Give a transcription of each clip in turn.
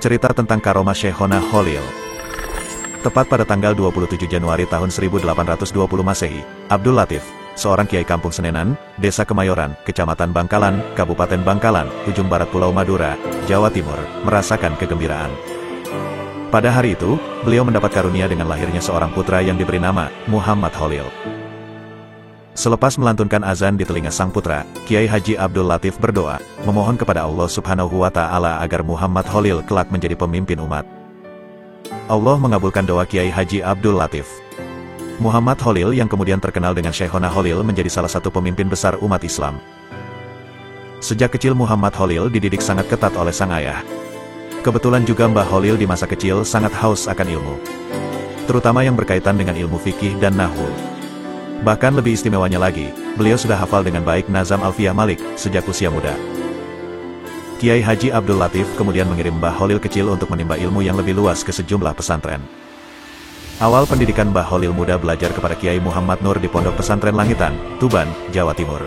Cerita tentang karomah Syekhona Holil. Tepat pada tanggal 27 Januari tahun 1820 Masehi, Abdul Latif, seorang kiai kampung Senenan, Desa Kemayoran, Kecamatan Bangkalan, Kabupaten Bangkalan, ujung barat Pulau Madura, Jawa Timur, merasakan kegembiraan. Pada hari itu, beliau mendapat karunia dengan lahirnya seorang putra yang diberi nama Muhammad Holil. Selepas melantunkan azan di telinga sang putra, Kiai Haji Abdul Latif berdoa, memohon kepada Allah Subhanahu wa Ta'ala agar Muhammad Holil kelak menjadi pemimpin umat. Allah mengabulkan doa Kiai Haji Abdul Latif. Muhammad Holil yang kemudian terkenal dengan Syekhona Holil menjadi salah satu pemimpin besar umat Islam. Sejak kecil Muhammad Holil dididik sangat ketat oleh sang ayah. Kebetulan juga Mbah Holil di masa kecil sangat haus akan ilmu, terutama yang berkaitan dengan ilmu fikih dan nahwu. Bahkan lebih istimewanya lagi, beliau sudah hafal dengan baik Nazam Alfiyah Malik sejak usia muda. Kiai Haji Abdul Latif kemudian mengirim Mbah Holil kecil untuk menimba ilmu yang lebih luas ke sejumlah pesantren. Awal pendidikan Mbah Holil muda belajar kepada Kiai Muhammad Nur di Pondok Pesantren Langitan, Tuban, Jawa Timur.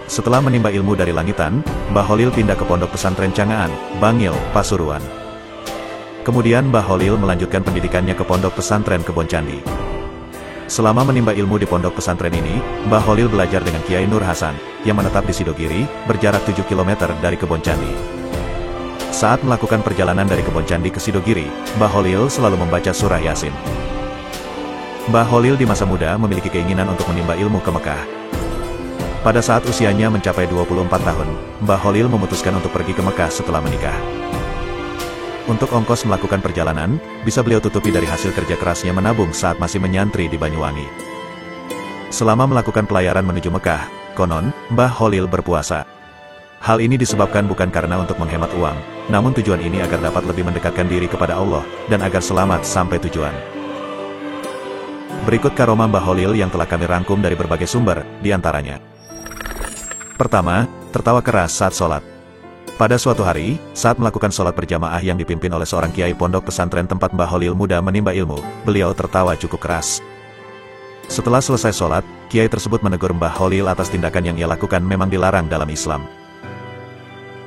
Setelah menimba ilmu dari Langitan, Mbah Holil pindah ke Pondok Pesantren Cangaan, Bangil, Pasuruan. Kemudian Mbah Holil melanjutkan pendidikannya ke Pondok Pesantren Kebon Candi. Selama menimba ilmu di pondok pesantren ini, Mbah Holil belajar dengan Kiai Nur Hasan, yang menetap di Sidogiri, berjarak 7 km dari Kebon Candi. Saat melakukan perjalanan dari Kebon Candi ke Sidogiri, Mbah Holil selalu membaca surah Yasin. Mbah Holil di masa muda memiliki keinginan untuk menimba ilmu ke Mekah. Pada saat usianya mencapai 24 tahun, Mbah Holil memutuskan untuk pergi ke Mekah setelah menikah. Untuk ongkos melakukan perjalanan, bisa beliau tutupi dari hasil kerja kerasnya menabung saat masih menyantri di Banyuwangi. Selama melakukan pelayaran menuju Mekah, konon, Mbah Holil berpuasa. Hal ini disebabkan bukan karena untuk menghemat uang, namun tujuan ini agar dapat lebih mendekatkan diri kepada Allah, dan agar selamat sampai tujuan. Berikut karomah Mbah Holil yang telah kami rangkum dari berbagai sumber, diantaranya. Pertama, tertawa keras saat sholat. Pada suatu hari, saat melakukan sholat berjamaah yang dipimpin oleh seorang kiai pondok pesantren tempat Mbah Holil muda menimba ilmu, beliau tertawa cukup keras. Setelah selesai sholat, kiai tersebut menegur Mbah Holil atas tindakan yang ia lakukan memang dilarang dalam Islam.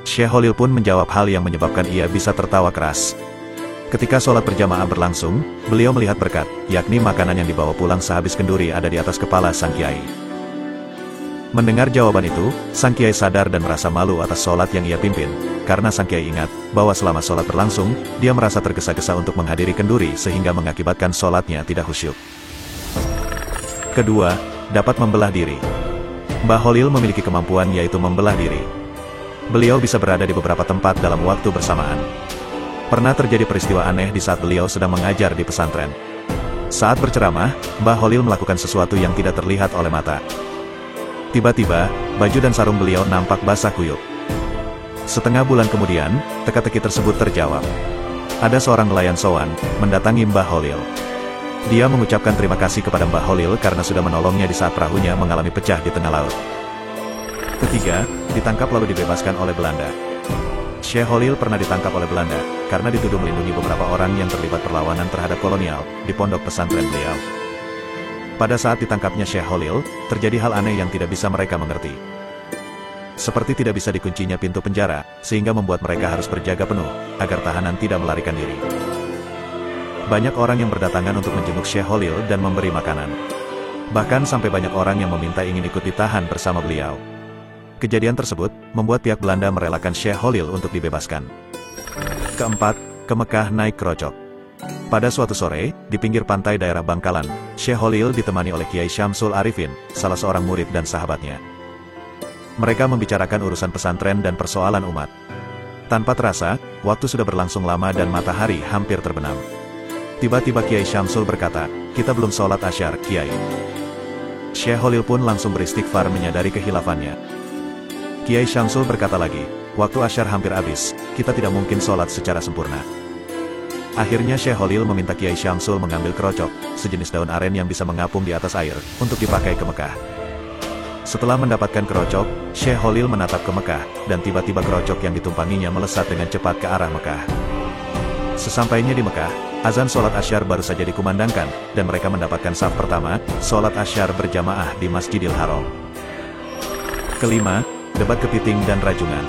Syekh Holil pun menjawab hal yang menyebabkan ia bisa tertawa keras. Ketika sholat berjamaah berlangsung, beliau melihat berkat, yakni makanan yang dibawa pulang sehabis kenduri ada di atas kepala sang kiai. Mendengar jawaban itu, sang kiai sadar dan merasa malu atas sholat yang ia pimpin, karena sang kiai ingat bahwa selama sholat berlangsung, dia merasa tergesa-gesa untuk menghadiri kenduri sehingga mengakibatkan sholatnya tidak khusyuk. Kedua, dapat membelah diri. Mbah Holil memiliki kemampuan yaitu membelah diri. Beliau bisa berada di beberapa tempat dalam waktu bersamaan. Pernah terjadi peristiwa aneh di saat beliau sedang mengajar di pesantren. Saat berceramah, Mbah Holil melakukan sesuatu yang tidak terlihat oleh mata. Tiba-tiba, baju dan sarung beliau nampak basah kuyup. Setengah bulan kemudian, teka-teki tersebut terjawab. Ada seorang nelayan sowan, mendatangi Mbah Holil. Dia mengucapkan terima kasih kepada Mbah Holil karena sudah menolongnya di saat perahunya mengalami pecah di tengah laut. Ketiga, ditangkap lalu dibebaskan oleh Belanda. Syekh Holil pernah ditangkap oleh Belanda, karena dituduh melindungi beberapa orang yang terlibat perlawanan terhadap kolonial, di pondok pesantren beliau. Pada saat ditangkapnya Syekh Holil, terjadi hal aneh yang tidak bisa mereka mengerti. Seperti tidak bisa dikuncinya pintu penjara, sehingga membuat mereka harus berjaga penuh, agar tahanan tidak melarikan diri. Banyak orang yang berdatangan untuk menjenguk Syekh Holil dan memberi makanan. Bahkan sampai banyak orang yang meminta ingin ikut ditahan bersama beliau. Kejadian tersebut, membuat pihak Belanda merelakan Syekh Holil untuk dibebaskan. Keempat, ke Mekah naik kerocok. Pada suatu sore, di pinggir pantai daerah Bangkalan, Syekh Holil ditemani oleh Kiai Syamsul Arifin, salah seorang murid dan sahabatnya. Mereka membicarakan urusan pesantren dan persoalan umat. Tanpa terasa, waktu sudah berlangsung lama dan matahari hampir terbenam. Tiba-tiba Kiai Syamsul berkata, "Kita belum sholat asyar, Kiai." Syekh Holil pun langsung beristighfar menyadari kehilafannya. Kiai Syamsul berkata lagi, "Waktu asyar hampir habis, kita tidak mungkin sholat secara sempurna." Akhirnya Syekh Holil meminta Kiai Syamsul mengambil kerocok, sejenis daun aren yang bisa mengapung di atas air, untuk dipakai ke Mekah. Setelah mendapatkan kerocok, Syekh Holil menatap ke Mekah, dan tiba-tiba kerocok yang ditumpanginya melesat dengan cepat ke arah Mekah. Sesampainya di Mekah, azan sholat asyar baru saja dikumandangkan, dan mereka mendapatkan saf pertama, sholat asyar berjamaah di Masjidil Haram. Kelima, debat kepiting dan rajungan.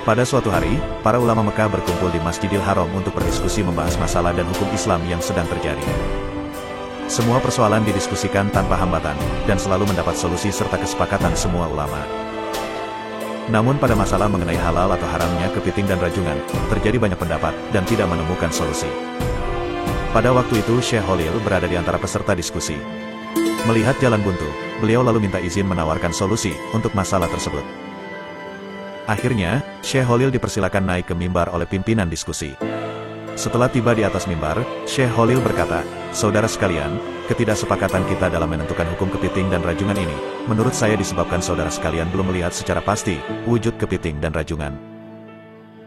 Pada suatu hari, para ulama Mekah berkumpul di Masjidil Haram untuk berdiskusi membahas masalah dan hukum Islam yang sedang terjadi. Semua persoalan didiskusikan tanpa hambatan, dan selalu mendapat solusi serta kesepakatan semua ulama. Namun pada masalah mengenai halal atau haramnya kepiting dan rajungan, terjadi banyak pendapat, dan tidak menemukan solusi. Pada waktu itu Syekh Khalil berada di antara peserta diskusi. Melihat jalan buntu, beliau lalu minta izin menawarkan solusi untuk masalah tersebut. Akhirnya, Syekh Khalil dipersilakan naik ke mimbar oleh pimpinan diskusi. Setelah tiba di atas mimbar, Syekh Khalil berkata, "Saudara sekalian, ketidaksepakatan kita dalam menentukan hukum kepiting dan rajungan ini, menurut saya disebabkan saudara sekalian belum melihat secara pasti wujud kepiting dan rajungan."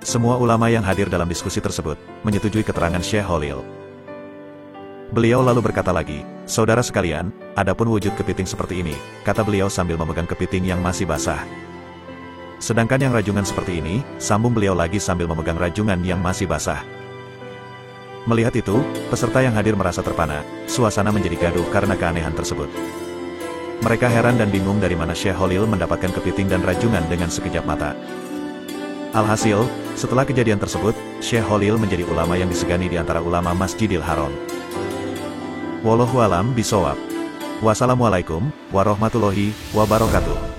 Semua ulama yang hadir dalam diskusi tersebut menyetujui keterangan Syekh Khalil. Beliau lalu berkata lagi, "Saudara sekalian, adapun wujud kepiting seperti ini," kata beliau sambil memegang kepiting yang masih basah. "Sedangkan yang rajungan seperti ini," sambung beliau lagi sambil memegang rajungan yang masih basah. Melihat itu, peserta yang hadir merasa terpana, suasana menjadi gaduh karena keanehan tersebut. Mereka heran dan bingung dari mana Syekh Khalil mendapatkan kepiting dan rajungan dengan sekejap mata. Alhasil, setelah kejadian tersebut, Syekh Khalil menjadi ulama yang disegani di antara ulama Masjidil Haram. Wallahu a'lam bishawab. Wassalamualaikum warahmatullahi wabarakatuh.